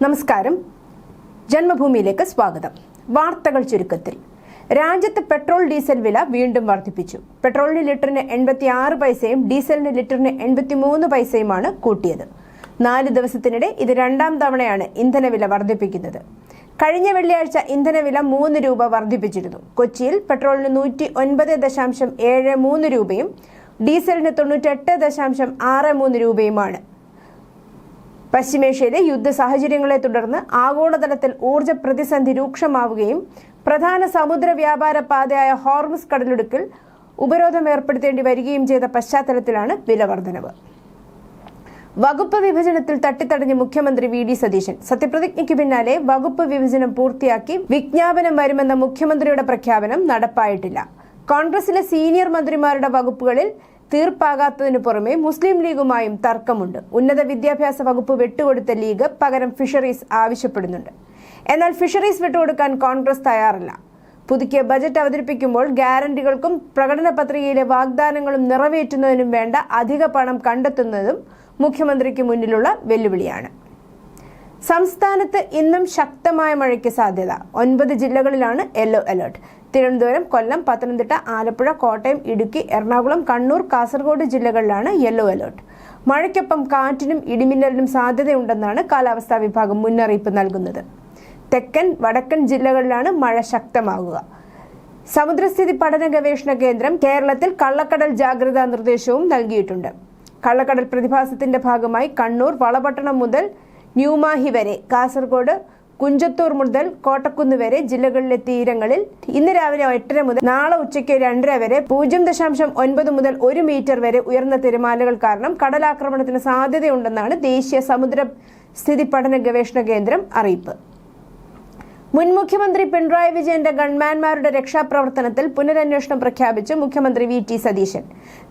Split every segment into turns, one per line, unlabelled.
നമസ്കാരം. ജന്മഭൂമിയിലേക്ക് സ്വാഗതം. വാർത്തകൾ ചുരുക്കത്തിൽ. രാജ്യത്ത് പെട്രോൾ ഡീസൽ വില വീണ്ടും വർദ്ധിപ്പിച്ചു. പെട്രോളിന് ലിറ്ററിന് 86 പൈസയും ഡീസലിന് ലിറ്ററിന് 83 പൈസയുമാണ് കൂട്ടിയത്. 4 ദിവസത്തിനിടെ ഇത് രണ്ടാം തവണയാണ് ഇന്ധനവില വർദ്ധിപ്പിക്കുന്നത്. കഴിഞ്ഞ വെള്ളിയാഴ്ച ഇന്ധനവില 3 രൂപ വർദ്ധിപ്പിച്ചിരുന്നു. കൊച്ചിയിൽ പെട്രോളിന് 109.73 രൂപയും ഡീസലിന് 98.63 രൂപയുമാണ്. പശ്ചിമേഷ്യയിലെ യുദ്ധ സാഹചര്യങ്ങളെ തുടർന്ന് ആഗോളതലത്തിൽ ഊർജ്ജ പ്രതിസന്ധി രൂക്ഷമാവുകയും പ്രധാന സമുദ്ര വ്യാപാര പാതയായ ഹോർമുസ് കടലിടുക്കിൽ ഉപരോധം ഏർപ്പെടുത്തേണ്ടി വരികയും ചെയ്ത പശ്ചാത്തലത്തിലാണ് വില വർധനവ്. വകുപ്പ് വിഭജനത്തിൽ തട്ടിത്തടഞ്ഞ മുഖ്യമന്ത്രി വി ഡി സതീശൻ. സത്യപ്രതിജ്ഞയ്ക്ക് പിന്നാലെ വകുപ്പ് വിഭജനം പൂർത്തിയാക്കി വിജ്ഞാപനം വരുമെന്ന മുഖ്യമന്ത്രിയുടെ പ്രഖ്യാപനം നടപ്പായിട്ടില്ല. കോൺഗ്രസിലെ സീനിയർ മന്ത്രിമാരുടെ വകുപ്പുകളിൽ തീർപ്പാകാത്തതിനു പുറമെ മുസ്ലിം ലീഗുമായും തർക്കമുണ്ട്. ഉന്നത വിദ്യാഭ്യാസ വകുപ്പ് വിട്ടുകൊടുത്ത ലീഗ് പകരം ഫിഷറീസ് ആവശ്യപ്പെടുന്നുണ്ട്. എന്നാൽ ഫിഷറീസ് വിട്ടുകൊടുക്കാൻ കോൺഗ്രസ് തയ്യാറല്ല. പുതുക്കിയ ബജറ്റ് അവതരിപ്പിക്കുമ്പോൾ ഗ്യാരണ്ടികൾക്കും പ്രകടന പത്രികയിലെ വാഗ്ദാനങ്ങളും നിറവേറ്റുന്നതിനും വേണ്ട അധിക പണം കണ്ടെത്തുന്നതും മുഖ്യമന്ത്രിക്ക് മുന്നിലുള്ള വെല്ലുവിളിയാണ്. സംസ്ഥാനത്ത് ഇന്നും ശക്തമായ മഴയ്ക്ക് സാധ്യത. 9 ജില്ലകളിലാണ് യെല്ലോ അലർട്ട്. തിരുവനന്തപുരം, കൊല്ലം, പത്തനംതിട്ട, ആലപ്പുഴ, കോട്ടയം, ഇടുക്കി, എറണാകുളം, കണ്ണൂർ, കാസർഗോഡ് ജില്ലകളിലാണ് യെല്ലോ അലർട്ട്. മഴയ്ക്കൊപ്പം കാറ്റിനും ഇടിമിന്നലിനും സാധ്യതയുണ്ടെന്നാണ് കാലാവസ്ഥാ വിഭാഗം മുന്നറിയിപ്പ് നൽകുന്നത്. തെക്കൻ, വടക്കൻ ജില്ലകളിലാണ് മഴ ശക്തമാകുക. സമുദ്രസ്ഥിതി പഠന ഗവേഷണ കേന്ദ്രം കേരളത്തിൽ കള്ളക്കടൽ ജാഗ്രതാ നിർദ്ദേശവും നൽകിയിട്ടുണ്ട്. കള്ളക്കടൽ പ്രതിഭാസത്തിന്റെ ഭാഗമായി കണ്ണൂർ, വളപട്ടണം മുതൽ ന്യൂമാഹി വരെ, കാസർഗോഡ്, കുഞ്ചത്തൂർ മുതൽ കോട്ടക്കുന്ന് വരെ ജില്ലകളിലെ തീരങ്ങളിൽ ഇന്ന് രാവിലെ 8:30 മുതൽ നാളെ ഉച്ചയ്ക്ക് 2:30 വരെ 0.9 മുതൽ 1 മീറ്റർ വരെ ഉയർന്ന തിരമാലകൾ കാരണം കടലാക്രമണത്തിന് സാധ്യതയുണ്ടെന്നാണ് ദേശീയ സമുദ്ര സ്ഥിതി പഠന ഗവേഷണ കേന്ദ്രം അറിയിപ്പ്. മുൻ മുഖ്യമന്ത്രി പിണറായി വിജയന്റെ ഗൺമാൻമാരുടെ രക്ഷാപ്രവർത്തനത്തിൽ പുനരന്വേഷണം പ്രഖ്യാപിച്ച് മുഖ്യമന്ത്രി വി ടി സതീശൻ.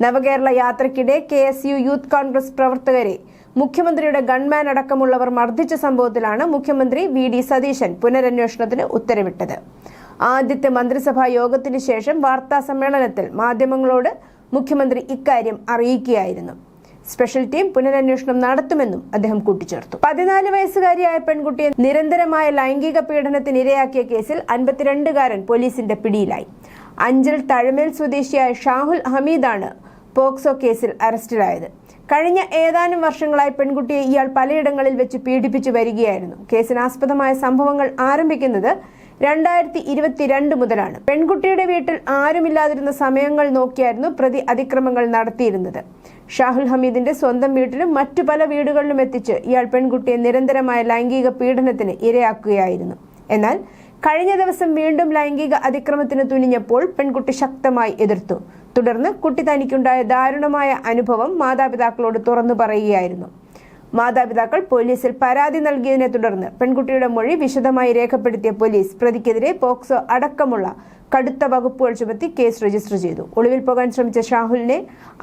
നവകേരള യാത്രയ്ക്കിടെ KSU യൂത്ത് കോൺഗ്രസ് പ്രവർത്തകരെ മുഖ്യമന്ത്രിയുടെ ഗൺമാൻ അടക്കമുള്ളവർ മർദ്ദിച്ച സംഭവത്തിലാണ് മുഖ്യമന്ത്രി വി ഡി സതീശൻ പുനരന്വേഷണത്തിന് ഉത്തരവിട്ടത്. ആദ്യത്തെ മന്ത്രിസഭാ യോഗത്തിന് ശേഷം വാർത്താ സമ്മേളനത്തിൽ മാധ്യമങ്ങളോട് മുഖ്യമന്ത്രി ഇക്കാര്യം അറിയിക്കുകയായിരുന്നു. സ്പെഷ്യൽ ടീം പുനരന്വേഷണം നടത്തുമെന്നും അദ്ദേഹം കൂട്ടിച്ചേർത്തു. 14 വയസ്സുകാരിയായ പെൺകുട്ടിയെ നിരന്തരമായ ലൈംഗിക പീഡനത്തിന് ഇരയാക്കിയ കേസിൽ 52കാരൻ പോലീസിന്റെ പിടിയിലായി. അഞ്ചൽ തഴമേൽ സ്വദേശിയായ ഷാഹുൽ ഹമീദാണ് പോക്സോ കേസിൽ അറസ്റ്റിലായത്. കഴിഞ്ഞ ഏതാനും വർഷങ്ങളായി പെൺകുട്ടിയെ ഇയാൾ പലയിടങ്ങളിൽ വെച്ച് പീഡിപ്പിച്ചു വരികയായിരുന്നു. കേസിനാസ്പദമായ സംഭവങ്ങൾ ആരംഭിക്കുന്നത് 2022 മുതലാണ്. പെൺകുട്ടിയുടെ വീട്ടിൽ ആരുമില്ലാതിരുന്ന സമയങ്ങൾ നോക്കിയായിരുന്നു പ്രതി അതിക്രമങ്ങൾ നടത്തിയിരുന്നത്. ഷാഹുൽ ഹമീദിന്റെ സ്വന്തം വീട്ടിലും മറ്റു പല വീടുകളിലും എത്തിച്ച് ഇയാൾ പെൺകുട്ടിയെ നിരന്തരമായ ലൈംഗിക പീഡനത്തിന് ഇരയാക്കുകയായിരുന്നു. എന്നാൽ കഴിഞ്ഞ ദിവസം വീണ്ടും ലൈംഗിക അതിക്രമത്തിന് തുനിഞ്ഞപ്പോൾ പെൺകുട്ടി ശക്തമായി എതിർത്തു. തുടർന്ന് കുട്ടി തനിക്കുണ്ടായ ദാരുണമായ അനുഭവം മാതാപിതാക്കളോട് തുറന്നു പറയുകയായിരുന്നു. മാതാപിതാക്കൾ പോലീസിൽ പരാതി നൽകിയതിനെ തുടർന്ന് പെൺകുട്ടിയുടെ മൊഴി വിശദമായി രേഖപ്പെടുത്തിയ പോലീസ് പ്രതിക്കെതിരെ പോക്സോ അടക്കമുള്ള കടുത്ത വകുപ്പുകൾ ചുമത്തി കേസ് രജിസ്റ്റർ ചെയ്തു. ഒളിവിൽ പോകാൻ ശ്രമിച്ച ഷാഹുലിനെ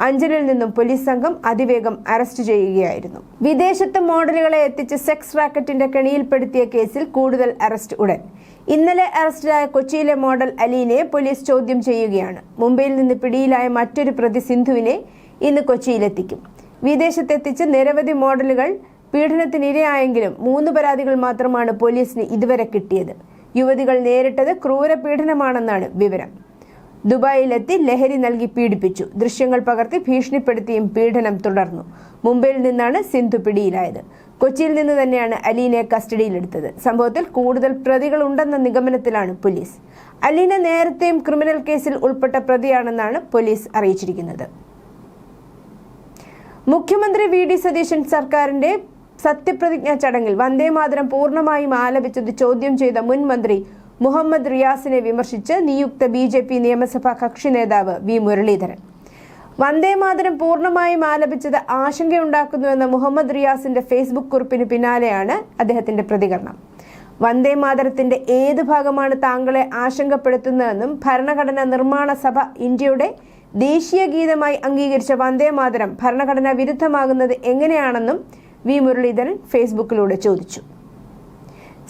അഞ്ചലിൽ നിന്നും പോലീസ് സംഘം അതിവേഗം അറസ്റ്റ് ചെയ്യുകയായിരുന്നു. വിദേശത്ത് മോഡലുകളെ എത്തിച്ച് സെക്സ് റാക്കറ്റിന്റെ കെണിയിൽപ്പെടുത്തിയ കേസിൽ കൂടുതൽ അറസ്റ്റ് ഉടൻ. ഇന്നലെ അറസ്റ്റിലായ കൊച്ചിയിലെ മോഡൽ അലീനയെ പോലീസ് ചോദ്യം ചെയ്യുകയാണ്. മുംബൈയിൽ നിന്ന് പിടിയിലായ മറ്റൊരു പ്രതി സിന്ധുവിനെ ഇന്ന് കൊച്ചിയിലെത്തിക്കും. വിദേശത്തെത്തിച്ച് നിരവധി മോഡലുകൾ പീഡനത്തിനിരയായെങ്കിലും 3 പരാതികൾ മാത്രമാണ് പോലീസിന് ഇതുവരെ കിട്ടിയത്. യുവതികൾ നേരിട്ടത് ക്രൂര പീഡനമാണെന്നാണ് വിവരം. ദുബായിലെത്തി ലഹരി നൽകി പീഡിപ്പിച്ചു, ദൃശ്യങ്ങൾ പകർത്തി ഭീഷണിപ്പെടുത്തിയും പീഡനം തുടർന്നു. മുംബൈയിൽ നിന്നാണ് സിന്ധു പിടിയിലായത്. കൊച്ചിയിൽ നിന്ന് തന്നെയാണ് അലീനയെ കസ്റ്റഡിയിലെടുത്തത്. സംഭവത്തിൽ കൂടുതൽ പ്രതികൾ ഉണ്ടെന്ന നിഗമനത്തിലാണ് പോലീസ്. അലീന നേരത്തെയും ക്രിമിനൽ കേസിൽ ഉൾപ്പെട്ട പ്രതിയാണെന്നാണ് പോലീസ് അറിയിച്ചിരിക്കുന്നത്. മുഖ്യമന്ത്രി വി ഡി സതീശൻ സർക്കാരിന്റെ സത്യപ്രതിജ്ഞാ ചടങ്ങിൽ വന്ദേമാതരം പൂർണ്ണമായും ആലപിച്ചത് ചോദ്യം ചെയ്ത മുൻ മന്ത്രി മുഹമ്മദ് റിയാസിനെ വിമർശിച്ച് നിയുക്ത BJP നിയമസഭാ കക്ഷി നേതാവ് വി മുരളീധരൻ. വന്ദേമാതരം പൂർണ്ണമായും ആലപിച്ചത് ആശങ്കയുണ്ടാക്കുന്നുവെന്ന മുഹമ്മദ് റിയാസിന്റെ ഫേസ്ബുക്ക് കുറിപ്പിന് പിന്നാലെയാണ് അദ്ദേഹത്തിന്റെ പ്രതികരണം. വന്ദേമാതരത്തിന്റെ ഏത് ഭാഗമാണ് താങ്കളെ ആശങ്കപ്പെടുത്തുന്നതെന്നും ഭരണഘടനാ നിർമ്മാണ സഭ ഇന്ത്യയുടെ ദേശീയ ഗീതമായി അംഗീകരിച്ച വന്ദേമാതരം ഭരണഘടനാ വിരുദ്ധമാകുന്നത് എങ്ങനെയാണെന്നും വി മുരളീധരൻ ഫേസ്ബുക്കിലൂടെ ചോദിച്ചു.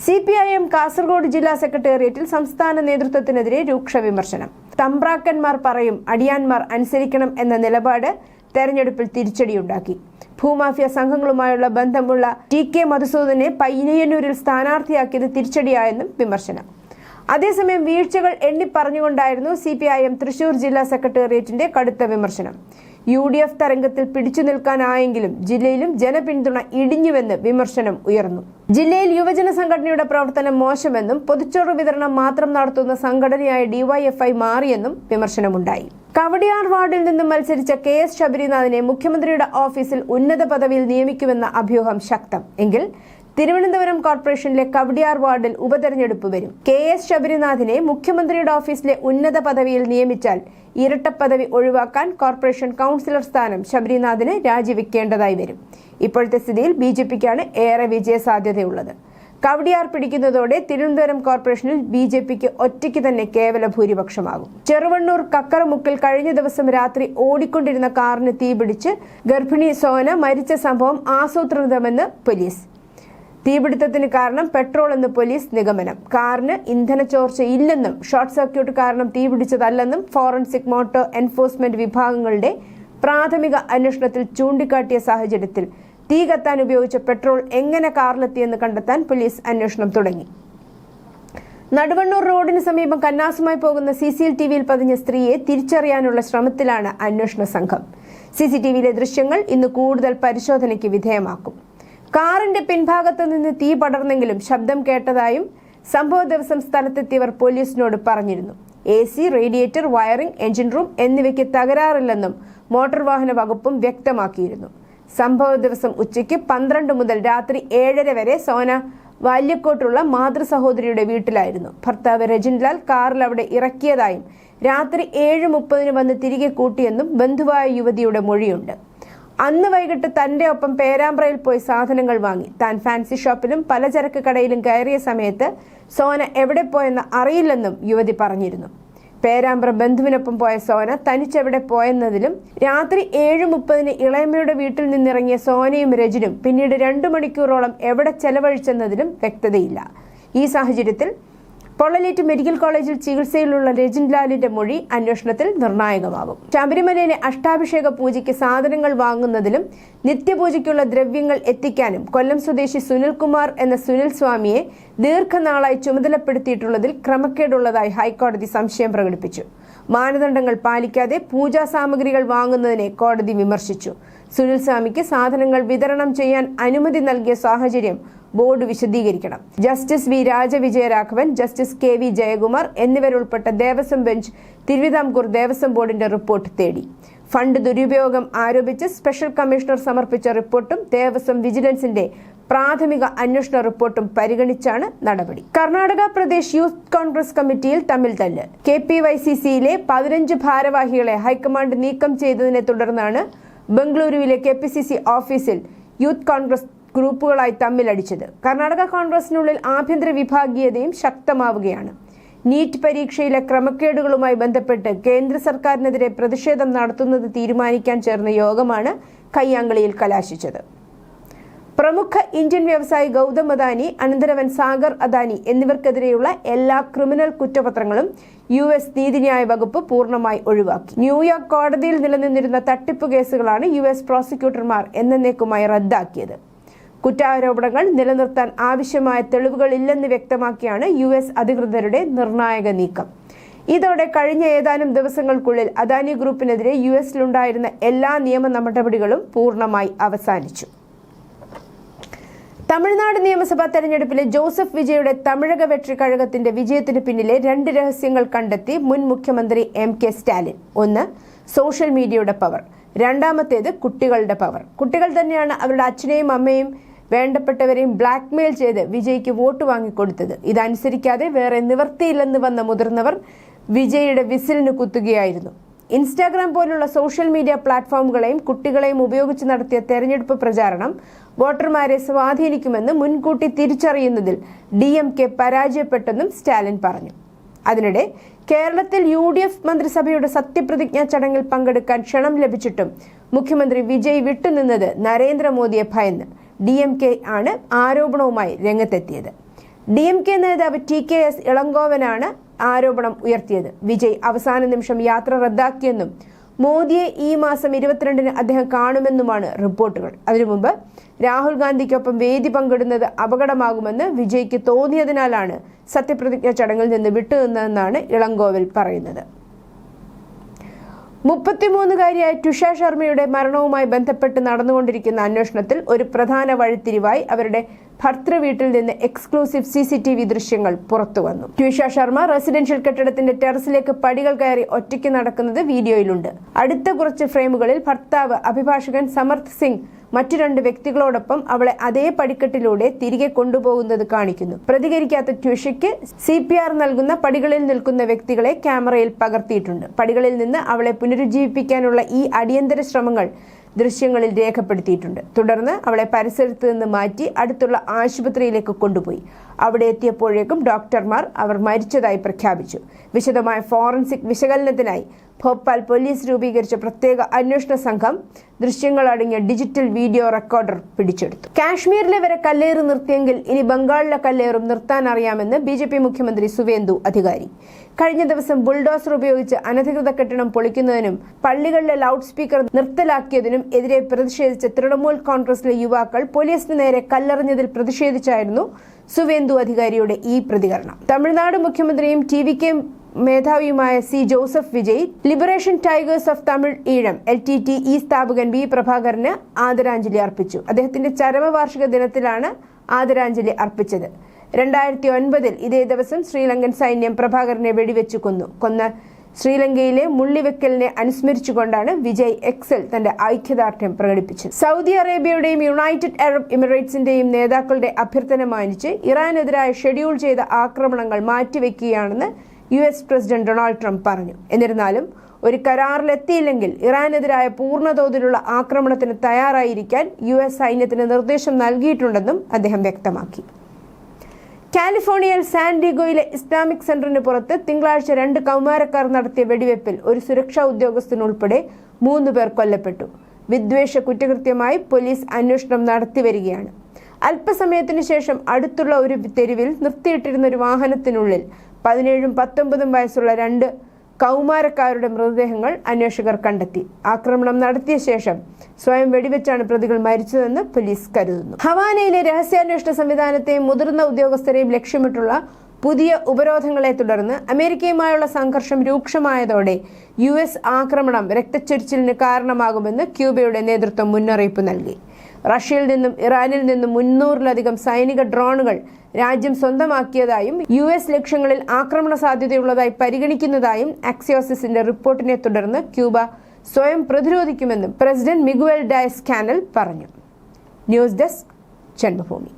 CPIM കാസർഗോഡ് ജില്ലാ സെക്രട്ടേറിയറ്റിൽ സംസ്ഥാന നേതൃത്വത്തിനെതിരെ രൂക്ഷ വിമർശനം. തമ്പ്രാക്കന്മാർ പറയും, അടിയാന്മാർ അനുസരിക്കണം എന്ന നിലപാട് തെരഞ്ഞെടുപ്പിൽ തിരിച്ചടിയുണ്ടാക്കി. ഭൂമാഫിയ സംഘങ്ങളുമായുള്ള ബന്ധമുള്ള TK മധുസൂദനെ പയ്യന്നൂരിൽ സ്ഥാനാർത്ഥിയാക്കിയത് തിരിച്ചടിയായെന്നും വിമർശനം. അതേസമയം വീഴ്ചകൾ എണ്ണിപ്പറഞ്ഞുകൊണ്ടായിരുന്നു CPIM തൃശൂർ ജില്ലാ സെക്രട്ടേറിയറ്റിന്റെ കടുത്ത വിമർശനം. UDF തരംഗത്തിൽ പിടിച്ചു നിൽക്കാനായെങ്കിലും ജില്ലയിലും ജനപിന്തുണ ഇടിഞ്ഞുവെന്ന് വിമർശനം ഉയർന്നു. ജില്ലയിൽ യുവജന സംഘടനയുടെ പ്രവർത്തനം മോശമെന്നും പൊതുച്ചോറ് വിതരണം മാത്രം നടത്തുന്ന സംഘടനയായ DYFI മാറിയെന്നും വിമർശനമുണ്ടായി. കവടിയാർ വാർഡിൽ നിന്നും മത്സരിച്ച KS ശബരിനാഥിനെ മുഖ്യമന്ത്രിയുടെ ഓഫീസിൽ ഉന്നത പദവിയിൽ നിയമിക്കുമെന്ന അഭ്യൂഹം ശക്തം. എങ്കിൽ തിരുവനന്തപുരം കോർപ്പറേഷനിലെ കവടിയാർ വാർഡിൽ ഉപതെരഞ്ഞെടുപ്പ് വരും. KS ശബരിനാഥിനെ മുഖ്യമന്ത്രിയുടെ ഓഫീസിലെ ഉന്നത പദവിയിൽ നിയമിച്ചാൽ ഇരട്ടപ്പദവി ഒഴിവാക്കാൻ കോർപ്പറേഷൻ കൗൺസിലർ സ്ഥാനം ശബരിനാഥിന് രാജിവെക്കേണ്ടതായി വരും. ഇപ്പോഴത്തെ സ്ഥിതിയിൽ BJPക്കാണ് ഏറെ വിജയസാധ്യതയുള്ളത്. കവടിയാർ പിടിക്കുന്നതോടെ തിരുവനന്തപുരം കോർപ്പറേഷനിൽ BJPക്ക് ഒറ്റയ്ക്ക് തന്നെ കേവല ഭൂരിപക്ഷമാകും. ചെറുവണ്ണൂർ കക്കറമുക്കിൽ കഴിഞ്ഞ ദിവസം രാത്രി ഓടിക്കൊണ്ടിരുന്ന കാറിന് തീപിടിച്ച് ഗർഭിണി സോന മരിച്ച സംഭവം ആസൂത്രിതമെന്ന് പോലീസ്. തീപിടുത്തത്തിന് കാരണം പെട്രോൾ എന്ന് പോലീസ് നിഗമനം. കാറിന് ഇന്ധന ചോർച്ചയില്ലെന്നും ഷോർട്ട് സർക്യൂട്ട് കാരണം തീപിടിച്ചതല്ലെന്നും ഫോറൻസിക് മോട്ടോർ എൻഫോഴ്സ്മെന്റ് വിഭാഗങ്ങളുടെ പ്രാഥമിക അന്വേഷണത്തിൽ ചൂണ്ടിക്കാട്ടിയ സാഹചര്യത്തിൽ തീ കത്താൻ ഉപയോഗിച്ച പെട്രോൾ എങ്ങനെ കാറിലെത്തിയെന്ന് കണ്ടെത്താൻ പോലീസ് അന്വേഷണം തുടങ്ങി. നടുവണ്ണൂർ റോഡിന് സമീപം കന്നാസുമായി പോകുന്ന CCTVയിൽ പതിഞ്ഞ സ്ത്രീയെ തിരിച്ചറിയാനുള്ള ശ്രമത്തിലാണ് അന്വേഷണ സംഘം. CCTVയിലെ ദൃശ്യങ്ങൾ ഇന്ന് കൂടുതൽ പരിശോധനയ്ക്ക് വിധേയമാക്കും. കാറിന്റെ പിൻഭാഗത്ത് നിന്ന് തീ പടർന്നെങ്കിലും ശബ്ദം കേട്ടതായും സംഭവ ദിവസം സ്ഥലത്തെത്തിയവർ പോലീസിനോട് പറഞ്ഞിരുന്നു. AC, radiator, wiring, engine room എന്നിവയ്ക്ക് തകരാറില്ലെന്നും മോട്ടോർ വാഹന വകുപ്പും വ്യക്തമാക്കിയിരുന്നു. സംഭവ ദിവസം ഉച്ചയ്ക്ക് 12 മുതൽ രാത്രി 7:30 വരെ സോന വാല്യക്കോട്ടുള്ള മാതൃ സഹോദരിയുടെ വീട്ടിലായിരുന്നു. ഭർത്താവ് രജിൻലാൽ കാറിൽ അവിടെ ഇറക്കിയതായും രാത്രി 7:30 വന്ന് തിരികെ കൂട്ടിയെന്നും ബന്ധുവായ യുവതിയുടെ മൊഴിയുണ്ട്. അന്ന് വൈകിട്ട് തന്റെ ഒപ്പം പേരാമ്പ്രയിൽ പോയി സാധനങ്ങൾ വാങ്ങി. താൻ ഫാൻസി ഷോപ്പിലും പലചരക്ക് കടയിലും കയറിയ സമയത്ത് സോന എവിടെ പോയെന്ന് അറിയില്ലെന്നും യുവതി പറഞ്ഞിരുന്നു. പേരാമ്പ്ര ബന്ധുവിനൊപ്പം പോയ സോന തനിച്ചെവിടെ പോയെന്നതിലും രാത്രി 7:30 ഇളയമ്മയുടെ വീട്ടിൽ നിന്നിറങ്ങിയ സോനയും രജിനും പിന്നീട് 2 മണിക്കൂറോളം എവിടെ ചെലവഴിച്ചെന്നതിലും വ്യക്തതയില്ല. ഈ സാഹചര്യത്തിൽ പൊള്ളലേറ്റ് മെഡിക്കൽ കോളേജിൽ ചികിത്സയിലുള്ള രജിൻലാലിന്റെ മൊഴി അന്വേഷണത്തിൽ നിർണായകമാകും. ശബരിമലയിലെ അഷ്ടാഭിഷേക പൂജയ്ക്ക് സാധനങ്ങൾ വാങ്ങുന്നതിലും നിത്യപൂജയ്ക്കുള്ള ദ്രവ്യങ്ങൾ എത്തിക്കാനും കൊല്ലം സ്വദേശി സുനിൽകുമാർ എന്ന സുനിൽ സ്വാമിയെ ദീർഘനാളായി ചുമതലപ്പെടുത്തിയിട്ടുള്ളതിൽ ക്രമക്കേടുള്ളതായി ഹൈക്കോടതി സംശയം പ്രകടിപ്പിച്ചു. മാനദണ്ഡങ്ങൾ പാലിക്കാതെ പൂജാ സാമഗ്രികൾ വാങ്ങുന്നതിനെ കോടതി വിമർശിച്ചു. സുനിൽ സ്വാമിക്ക് സാധനങ്ങൾ വിതരണം ചെയ്യാൻ അനുമതി നൽകിയ സാഹചര്യം ബോർഡ് വിശദീകരിക്കണം. Justice V. Raja Vijayaraghavan, justice KV. Jayakumar എന്നിവരുൾപ്പെട്ട ദേവസ്വം ബെഞ്ച് തിരുവിതാംകൂർ ദേവസ്വം ബോർഡിന്റെ റിപ്പോർട്ട് തേടി. ഫണ്ട് ദുരുപയോഗം ആരോപിച്ച് സ്പെഷ്യൽ കമ്മീഷണർ സമർപ്പിച്ച റിപ്പോർട്ടും ദേവസ്വം വിജിലൻസിന്റെ പ്രാഥമിക അന്വേഷണ റിപ്പോർട്ടും പരിഗണിച്ചാണ് നടപടി. കർണാടക പ്രദേശ് യൂത്ത് കോൺഗ്രസ് കമ്മിറ്റിയിൽ തമ്മിൽ തല്ല്. KPYCCയിലെ 15 ഭാരവാഹികളെ ഹൈക്കമാൻഡ് നീക്കം ചെയ്തതിനെ തുടർന്നാണ് ബംഗളൂരുവിലെ KPCC ഓഫീസിൽ യൂത്ത് കോൺഗ്രസ് ഗ്രൂപ്പുകളായി തമ്മിലടിച്ചത്. കർണാടക കോൺഗ്രസിനുള്ളിൽ ആഭ്യന്തര വിഭാഗീയതയും ശക്തമാവുകയാണ്. നീറ്റ് പരീക്ഷയിലെ ക്രമക്കേടുകളുമായി ബന്ധപ്പെട്ട് കേന്ദ്ര സർക്കാരിനെതിരെ പ്രതിഷേധം നടത്തുന്നത് തീരുമാനിക്കാൻ ചേർന്ന യോഗമാണ് കയ്യാങ്കളിയിൽ കലാശിച്ചത്. പ്രമുഖ ഇന്ത്യൻ വ്യവസായി ഗൗതം അദാനി, അനന്തരവൻ സാഗർ അദാനി എന്നിവർക്കെതിരെയുള്ള എല്ലാ ക്രിമിനൽ കുറ്റപത്രങ്ങളും US നീതിന്യായ വകുപ്പ് പൂർണ്ണമായി ഒഴിവാക്കി. ന്യൂയോർക്ക് കോടതിയിൽ നിലനിന്നിരുന്ന തട്ടിപ്പ് കേസുകളാണ് US പ്രോസിക്യൂട്ടർമാർ എന്നേക്കുമായി റദ്ദാക്കിയത്. കുറ്റാരോപണങ്ങൾ നിലനിർത്താൻ ആവശ്യമായ തെളിവുകളില്ലെന്ന് വ്യക്തമാക്കിയാണ് US അധികൃതരുടെ നിർണായക നീക്കം. ഇതോടെ കഴിഞ്ഞ ഏതാനും ദിവസങ്ങൾക്കുള്ളിൽ അദാനി ഗ്രൂപ്പിനെതിരെ US-ലുണ്ടായിരുന്ന എല്ലാ നിയമ നടപടികളും പൂർണ്ണമായി അവസാനിച്ചു. തമിഴ്നാട് നിയമസഭാ തെരഞ്ഞെടുപ്പിലെ ജോസഫ് വിജയുടെ തമിഴക വെട്രി കഴകത്തിന്റെ വിജയത്തിന് പിന്നിലെ 2 രഹസ്യങ്ങൾ കണ്ടെത്തി മുൻ മുഖ്യമന്ത്രി MK സ്റ്റാലിൻ. ഒന്ന്, സോഷ്യൽ മീഡിയയുടെ പവർ. രണ്ടാമത്തേത് കുട്ടികളുടെ പവർ. കുട്ടികൾ തന്നെയാണ് അവരുടെ അച്ഛനെയും അമ്മയും വേണ്ടപ്പെട്ടവരെയും ബ്ലാക്ക്മെയിൽ ചെയ്ത് വിജയ്ക്ക് വോട്ട് വാങ്ങിക്കൊടുത്തത്. ഇതനുസരിക്കാതെ വേറെ നിവൃത്തിയില്ലെന്ന് വന്ന മുതിർന്നവർ വിജയുടെ വിസിലിന് കുത്തുകയായിരുന്നു. ഇൻസ്റ്റാഗ്രാം പോലുള്ള സോഷ്യൽ മീഡിയ പ്ലാറ്റ്ഫോമുകളെയും കുട്ടികളെയും ഉപയോഗിച്ച് നടത്തിയ തെരഞ്ഞെടുപ്പ് പ്രചാരണം വോട്ടർമാരെ സ്വാധീനിക്കുമെന്ന് മുൻകൂട്ടി തിരിച്ചറിയുന്നതിൽ DMK പരാജയപ്പെട്ടെന്നും സ്റ്റാലിൻ പറഞ്ഞു. അതിനിടെ കേരളത്തിൽ UDF മന്ത്രിസഭയുടെ സത്യപ്രതിജ്ഞാ ചടങ്ങിൽ പങ്കെടുക്കാൻ ക്ഷണം ലഭിച്ചിട്ടും മുഖ്യമന്ത്രി വിജയ് വിട്ടുനിന്നത് നരേന്ദ്രമോദിയെ ഭയന്ന് DMK ആണ് ആരോപണവുമായി രംഗത്തെത്തിയത്. DMK നേതാവ് TKS ഇളങ്കോവനാണ് ആരോപണം ഉയർത്തിയത്. വിജയ് അവസാന നിമിഷം യാത്ര റദ്ദാക്കിയെന്നും മോദിയെ ഈ മാസം 22-ന് അദ്ദേഹം കാണുമെന്നുമാണ് റിപ്പോർട്ടുകൾ. അതിനു മുമ്പ് രാഹുൽ ഗാന്ധിക്കൊപ്പം വേദി പങ്കിടുന്നത് അപകടമാകുമെന്ന് വിജയ്ക്ക് തോന്നിയതിനാലാണ് സത്യപ്രതിജ്ഞാ ചടങ്ങിൽ നിന്ന് വിട്ടുനിന്നതെന്നാണ് ഇളങ്കോവൽ പറയുന്നത്. 33-കാരിയായ ടുഷ ശർമ്മയുടെ മരണവുമായി ബന്ധപ്പെട്ട് നടന്നുകൊണ്ടിരിക്കുന്ന അന്വേഷണത്തിൽ ഒരു പ്രധാന വഴിത്തിരിവായി അവരുടെ ഭർത്തൃ വീട്ടിൽ നിന്ന് എക്സ്ക്ലൂസീവ് CCTV ദൃശ്യങ്ങൾ പുറത്തുവന്നു. ടുഷ ശർമ്മ റെസിഡൻഷ്യൽ കെട്ടിടത്തിന്റെ ടെറസിലേക്ക് പടികൾ കയറി ഒറ്റയ്ക്ക് നടക്കുന്നത് വീഡിയോയിലുണ്ട്. അടുത്ത കുറച്ച് ഫ്രെയിമുകളിൽ ഭർത്താവ് അഭിഭാഷകൻ സമർത്ഥ് സിംഗ് മറ്റു 2 വ്യക്തികളോടൊപ്പം അവളെ അതേ പടിക്കെട്ടിലൂടെ തിരികെ കൊണ്ടുപോകുന്നത് കാണിക്കുന്നു. പ്രതികരിക്കാത്ത ടുഷയ്ക്ക് CPR നൽകുന്ന പടികളിൽ നിൽക്കുന്ന വ്യക്തികളെ ക്യാമറയിൽ പകർത്തിയിട്ടുണ്ട്. പടികളിൽ നിന്ന് അവളെ പുനരുജ്ജീവിപ്പിക്കാനുള്ള ഈ അടിയന്തര ശ്രമങ്ങൾ ദൃശ്യങ്ങളിൽ രേഖപ്പെടുത്തിയിട്ടുണ്ട്. തുടർന്ന് അവളെ പരിസരത്ത് നിന്ന് മാറ്റി അടുത്തുള്ള ആശുപത്രിയിലേക്ക് കൊണ്ടുപോയി. അവിടെ എത്തിയപ്പോഴേക്കും ഡോക്ടർമാർ അവർ മരിച്ചതായി പ്രഖ്യാപിച്ചു. വിശദമായ ഫോറൻസിക് വിശകലനത്തിനായി ഭോപ്പാൽ പോലീസ് രൂപീകരിച്ച പ്രത്യേക അന്വേഷണ സംഘം ദൃശ്യങ്ങൾ അടങ്ങിയ ഡിജിറ്റൽ വീഡിയോ റെക്കോർഡർ പിടിച്ചെടുത്തു. കാശ്മീരിലെ വരെ കല്ലേറ് നിർത്തിയെങ്കിൽ ഇനി ബംഗാളിലെ കല്ലേറും നിർത്താൻ അറിയാമെന്ന് BJP മുഖ്യമന്ത്രി സുവേന്ദു അധികാരി. കഴിഞ്ഞ ദിവസം ബുൾഡോസർ ഉപയോഗിച്ച് അനധികൃത കെട്ടിടം പൊളിക്കുന്നതിനും പള്ളികളിലെ ലൗഡ് സ്പീക്കർ നിർത്തലാക്കിയതിനും എതിരെ പ്രതിഷേധിച്ച തൃണമൂൽ കോൺഗ്രസിലെ യുവാക്കൾ പോലീസിന് നേരെ കല്ലെറിഞ്ഞതിൽ പ്രതിഷേധിച്ചായിരുന്നു സുവേന്ദു അധികാരിയുടെ ഈ പ്രതികരണം. തമിഴ്നാട് മുഖ്യമന്ത്രിയും TVK മേധാവിയുമായ C. Joseph Vijay liberation tigers of Tamil Eelam LTTE സ്ഥാപകൻ V. പ്രഭാകരന് ആദരാഞ്ജലി അർപ്പിച്ചു. അദ്ദേഹത്തിന്റെ ചരമവാർഷിക ദിനത്തിലാണ് ആദരാഞ്ജലി അർപ്പിച്ചത്. 2009-ൽ ഇതേ ദിവസം ശ്രീലങ്കൻ സൈന്യം പ്രഭാകരനെ വെടിവെച്ചു കൊന്ന ശ്രീലങ്കയിലെ മുള്ളിവെക്കലിനെ അനുസ്മരിച്ചുകൊണ്ടാണ് വിജയ് എക്സിൽ തന്റെ ഐക്യദാർഢ്യം പ്രകടിപ്പിച്ചത്. സൗദി അറേബ്യയുടെയും യുണൈറ്റഡ് അറബ് എമിറേറ്റ്സിന്റെയും നേതാക്കളുടെ അഭ്യർത്ഥന മാനിച്ച് ഇറാനെതിരായ ഷെഡ്യൂൾ ചെയ്ത ആക്രമണങ്ങൾ മാറ്റിവെക്കുകയാണെന്ന് US പ്രസിഡന്റ് ഡൊണാൾഡ് ട്രംപ് പറഞ്ഞു. എന്നിരുന്നാലും ഒരു കരാറിലെത്തിയില്ലെങ്കിൽ ഇറാനെതിരായ പൂർണ്ണതോതിലുള്ള ആക്രമണത്തിന് തയ്യാറായിരിക്കാൻ US സൈന്യത്തിന് നിർദ്ദേശം നൽകിയിട്ടുണ്ടെന്നും അദ്ദേഹം വ്യക്തമാക്കി. കാലിഫോർണിയയിൽ സാൻഡിഗോയിലെ ഇസ്ലാമിക് സെന്ററിന് പുറത്ത് തിങ്കളാഴ്ച 2 കൗമാരക്കാർ നടത്തിയ വെടിവെപ്പിൽ ഒരു സുരക്ഷാ ഉദ്യോഗസ്ഥനുൾപ്പെടെ 3 പേർ കൊല്ലപ്പെട്ടു. വിദ്വേഷ കുറ്റകൃത്യമായി പോലീസ് അന്വേഷണം നടത്തിവരികയാണ്. അല്പസമയത്തിനു ശേഷം അടുത്തുള്ള ഒരു തെരുവിൽ നിർത്തിയിട്ടിരുന്ന ഒരു വാഹനത്തിനുള്ളിൽ 17ഉം 19ഉം വയസ്സുള്ള 2 കൗമാരക്കാരുടെ മൃതദേഹങ്ങൾ അന്വേഷകർ കണ്ടെത്തി. ആക്രമണം നടത്തിയ ശേഷം സ്വയം വെടിവെച്ചാണ് പ്രതികൾ മരിച്ചതെന്ന് പോലീസ് കരുതുന്നു. ഹവാനയിലെ രഹസ്യാന്വേഷണ സംവിധാനത്തെയും മുതിർന്ന ഉദ്യോഗസ്ഥരെയും ലക്ഷ്യമിട്ടുള്ള പുതിയ ഉപരോധങ്ങളെ തുടർന്ന് അമേരിക്കയുമായുള്ള സംഘർഷം രൂക്ഷമായതോടെ US ആക്രമണം രക്തച്ചൊരിച്ചിലിന് കാരണമാകുമെന്ന് ക്യൂബയുടെ നേതൃത്വം മുന്നറിയിപ്പ് നൽകി. റഷ്യയിൽ നിന്നും ഇറാനിൽ നിന്നും 300-ലധികം സൈനിക ഡ്രോണുകൾ രാജ്യം സ്വന്തമാക്കിയതായും US ലക്ഷ്യങ്ങളിൽ ആക്രമണ സാധ്യതയുള്ളതായി പരിഗണിക്കുന്നതായും ആക്സിയോസിന്റെ റിപ്പോർട്ടിനെ തുടർന്ന് ക്യൂബ സ്വയം പ്രതിരോധിക്കുമെന്നും പ്രസിഡന്റ് മിഗുവൽ ഡയസ് കാനൽ പറഞ്ഞു. News desk Janmabhumi.